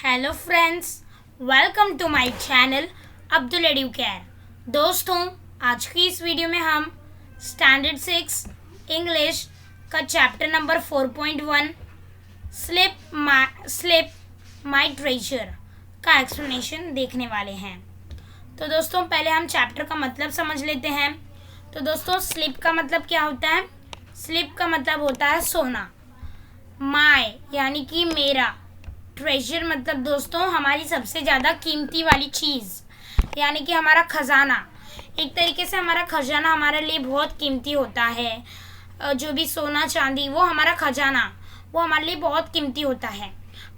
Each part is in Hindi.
Hello friends, welcome to my channel Abdul educare. दोस्तों, आज की इस वीडियो में हम स्टैंडर्ड 6 इंग्लिश का chapter number 4.1 sleep my treasure का एक्सप्लेनेशन देखने वाले हैं। तो दोस्तों, पहले हम चैप्टर का मतलब समझ लेते हैं। तो दोस्तों, स्लिप का मतलब क्या होता है? स्लिप का मतलब होता है सोना। माय यानी कि मेरा, ट्रेजर मतलब दोस्तों हमारी सबसे ज़्यादा कीमती वाली चीज़, यानी कि हमारा खजाना। एक तरीके से हमारा खजाना हमारे लिए बहुत कीमती होता है। जो भी सोना चांदी, वो हमारा खजाना, वो हमारे लिए बहुत कीमती होता है।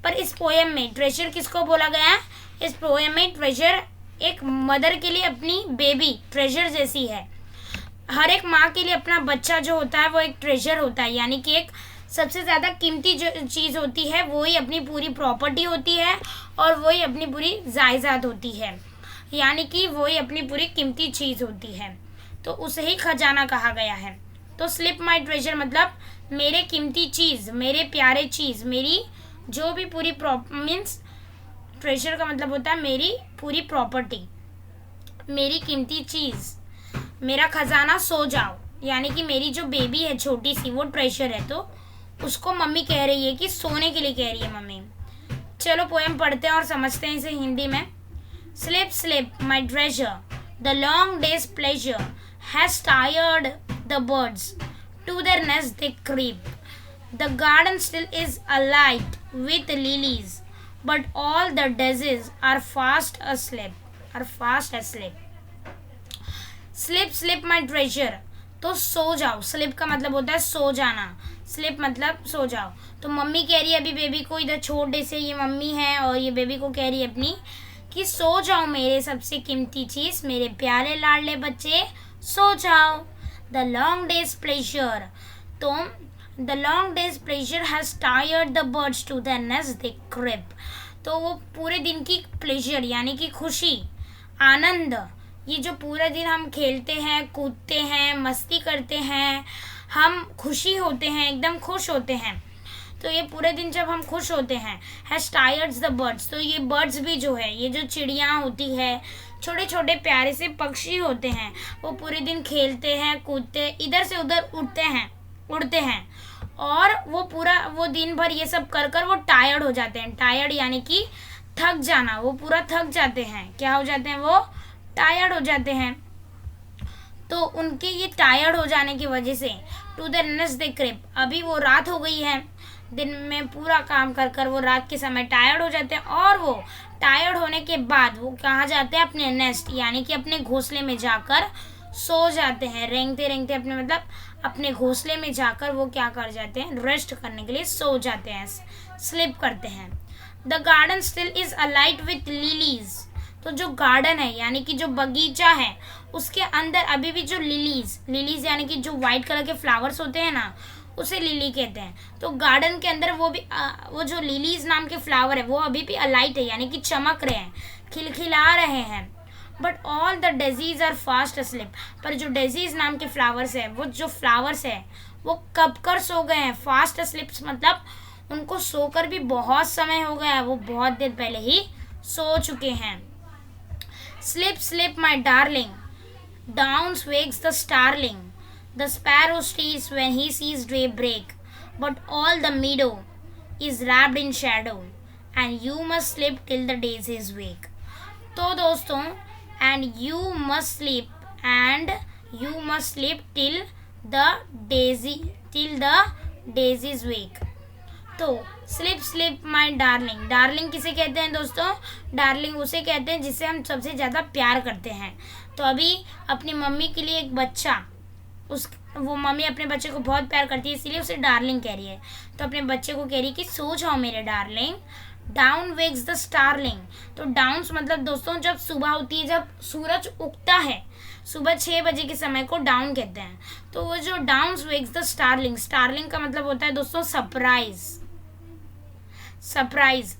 पर इस पोएम में ट्रेजर किसको बोला गया है? इस पोएम में ट्रेजर एक मदर के लिए अपनी बेबी ट्रेजर जैसी है। हर एक माँ के लिए अपना बच्चा जो होता है वो एक ट्रेजर होता है, यानी कि एक सबसे ज़्यादा कीमती जो चीज़ होती है वही अपनी पूरी प्रॉपर्टी होती है और वही अपनी पूरी जायदाद होती है, यानी कि वही अपनी पूरी कीमती चीज़ होती है। तो उसे ही खजाना कहा गया है। तो स्लिप माय ट्रेजर मतलब मेरे कीमती चीज़, मेरे प्यारे चीज़, मेरी जो भी पूरी मीन्स ट्रेजर का मतलब होता है मेरी पूरी प्रॉपर्टी, मेरी कीमती चीज़, मेरा खजाना सो जाओ, यानी कि मेरी जो बेबी है छोटी सी वो ट्रेजर है। तो उसको मम्मी कह रही है कि सोने के लिए कह रही है मम्मी। चलो पोएम पढ़ते हैं और समझते हैं इसे हिंदी में। Sleep sleep my treasure, the long day's pleasure has tired the birds, to their nest they creep, the garden still is alight with lilies, but all the daisies are fast asleep। Sleep sleep my treasure, तो सो जाओ। स्लिप का मतलब होता है सो जाना, स्लिप मतलब सो जाओ। तो मम्मी कह रही है अभी बेबी को, इधर छोटे से ये मम्मी है और ये बेबी को कह रही है अपनी कि सो जाओ मेरे सबसे कीमती चीज़, मेरे प्यारे लाडले बच्चे, सो जाओ। द लॉन्ग डेज प्लेजर, तो the long day's pleasure has tired the birds to the nest they creep. तो वो पूरे दिन की प्लेजर यानी कि खुशी, आनंद, ये जो पूरा दिन हम खेलते हैं, कूदते हैं, मस्ती करते हैं, हम खुशी होते हैं, एकदम खुश होते हैं। तो ये पूरे दिन जब हम खुश होते हैं, हैज़ टायर्ड्स द बर्ड्स, तो ये बर्ड्स भी जो है, ये जो चिड़ियाँ होती है, छोटे छोटे प्यारे से पक्षी होते हैं, वो पूरे दिन खेलते हैं, कूदते, इधर से उधर उड़ते हैं और वो दिन भर ये सब कर कर वो टायर्ड हो जाते हैं। टायर्ड यानी कि थक जाना, वो पूरा थक जाते हैं। क्या हो जाते हैं? वो टायर्ड हो जाते हैं। तो उनके ये टायर्ड हो जाने की वजह से टू द नेस्ट दे क्रिप, अभी वो रात हो गई है, दिन में पूरा काम कर कर वो रात के समय टायर्ड हो जाते हैं और वो टायर्ड होने के बाद वो कहाँ जाते हैं? अपने नेस्ट यानी कि अपने घोंसले में जाकर सो जाते हैं। रेंगते रेंगते अपने मतलब अपने घोंसले में जाकर वो क्या कर जाते हैं? रेस्ट करने के लिए सो जाते हैं, स्लिप करते हैं। The garden still is alight with lilies, तो जो गार्डन है यानी कि जो बगीचा है उसके अंदर अभी भी जो लिलीज यानी कि जो वाइट कलर के फ्लावर्स होते हैं ना, उसे लिली कहते हैं। तो गार्डन के अंदर वो जो लिलीज नाम के फ्लावर है वो अभी भी अलाइट है, यानी कि चमक रहे हैं, खिलखिला रहे हैं। But all the daisies are fast asleep, पर जो डेजीज नाम के फ्लावर्स है, वो जो फ्लावर्स है वो कब कर सो गए हैं? फास्ट अस्लिप मतलब उनको सोकर भी बहुत समय हो गया है, वो बहुत देर पहले ही सो चुके हैं। Slip, slip, my darling, down wakes the starling, the sparrow stirs when he sees daybreak, but all the meadow is wrapped in shadow, and you must sleep till the days is wake। तो दोस्तों, and you must sleep till the days is wake। तो slip sleep my darling, darling किसे कहते हैं दोस्तों? डार्लिंग उसे कहते हैं जिसे हम सबसे ज़्यादा प्यार करते हैं। तो अभी अपनी मम्मी के लिए एक बच्चा, वो मम्मी अपने बच्चे को बहुत प्यार करती है, इसीलिए उसे डार्लिंग कह रही है। तो अपने बच्चे को कह रही है कि सो जाओ मेरे darling. Dawn wakes the starling, तो डाउन्स मतलब दोस्तों जब सुबह होती है, जब सूरज उगता है, सुबह 6 बजे के समय को डाउन कहते हैं। तो वो जो dawns wakes the starling, starling का मतलब होता है दोस्तों सरप्राइज,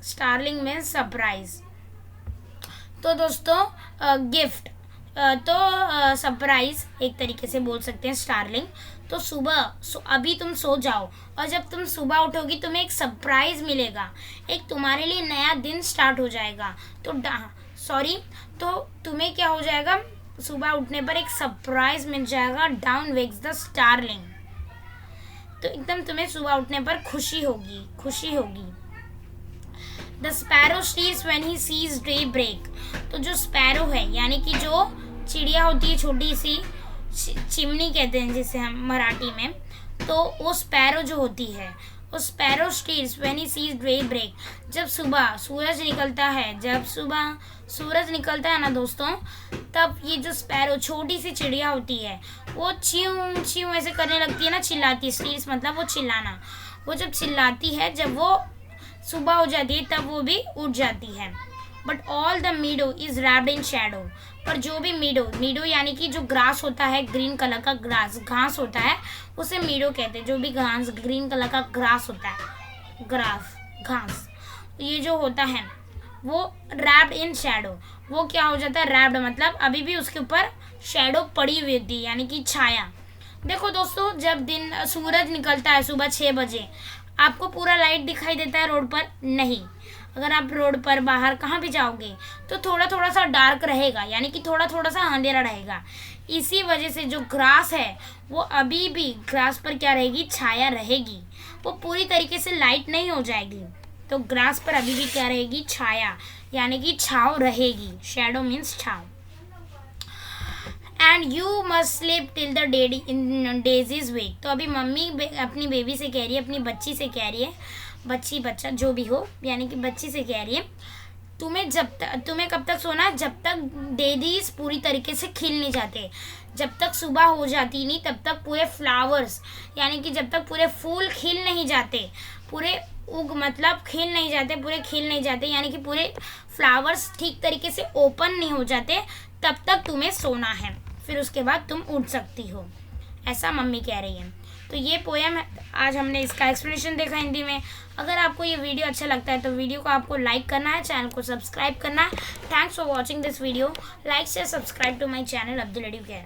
स्टारलिंग में सरप्राइज। तो दोस्तों गिफ्ट, तो सरप्राइज एक तरीके से बोल सकते हैं स्टारलिंग। तो अभी तुम सो जाओ, और जब तुम सुबह उठोगी तुम्हें एक सरप्राइज मिलेगा, एक तुम्हारे लिए नया दिन स्टार्ट हो जाएगा। तो तुम्हें क्या हो जाएगा, सुबह उठने पर एक सरप्राइज मिल जाएगा, डाउन वेक्स द स्टारलिंग। तो एकदम तुम्हें सुबह उठने पर खुशी होगी। The sparrow steals when he sees day break. तो जो स्पैरो है यानी कि जो चिड़िया होती है, छोटी सी चिमनी कहते हैं जिसे हम मराठी में, तो वो स्पैरो जो होती है, वो sparrow steals when he sees day break. जब सुबह सूरज निकलता है ना दोस्तों, तब ये जो स्पैरो छोटी सी चिड़िया होती है वो च्यूं च्यूं ऐसे करने लगती है ना, चिल्लाती है। स्टील्स मतलब वो चिल्लाना। वो जब चिल्लाती है, जब वो सुबह हो जाती है तब वो भी उठ जाती है। But all the मीडो is wrapped in Shadow. पर जो भी मीडो यानी कि जो ग्रास होता है, ग्रीन कलर का घास होता है, उसे मीडो कहते हैं। जो भी घास ग्रीन कलर का ग्रास होता है, घास, ये जो होता है वो रैप्ड इन शैडो। वो क्या हो जाता है, रैप्ड मतलब अभी भी उसके ऊपर शैडो पड़ी हुई थी, यानी कि छाया। देखो दोस्तों, जब सूरज निकलता है सुबह 6 बजे, आपको पूरा लाइट दिखाई देता है रोड पर? नहीं। अगर आप रोड पर बाहर कहाँ भी जाओगे तो थोड़ा थोड़ा सा डार्क रहेगा, यानी कि थोड़ा थोड़ा सा अंधेरा रहेगा। इसी वजह से जो ग्रास है वो अभी भी ग्रास पर क्या रहेगी, छाया रहेगी। वो पूरी तरीके से लाइट नहीं हो जाएगी। तो ग्रास पर अभी भी क्या रहेगी, छाया, यानी कि छाव रहेगी। शैडो मीन्स छाव। And you must sleep till the days is wake. तो अभी मम्मी अपनी बेबी से कह रही है, अपनी बच्ची से कह रही है, बच्चा जो भी हो, यानी कि बच्ची से कह रही है, तुम्हें कब तक सोना है, जब तक डेजीज पूरी तरीके से खिल नहीं जाते। जब तक सुबह हो जाती नहीं तब तक पूरे फ्लावर्स, यानी कि जब तक पूरे फूल खिल नहीं जाते, पूरे खिल नहीं जाते, यानी कि पूरे फ्लावर्स ठीक तरीके से ओपन नहीं हो जाते, तब तक तुम्हें सोना है। फिर उसके बाद तुम उठ सकती हो, ऐसा मम्मी कह रही है। तो ये पोएम आज हमने इसका एक्सप्लेनेशन देखा हिंदी में। अगर आपको ये वीडियो अच्छा लगता है तो वीडियो को आपको लाइक करना है, चैनल को सब्सक्राइब करना है। Thanks for watching this video. Like share subscribe to my channel Abdul लडीव केयर।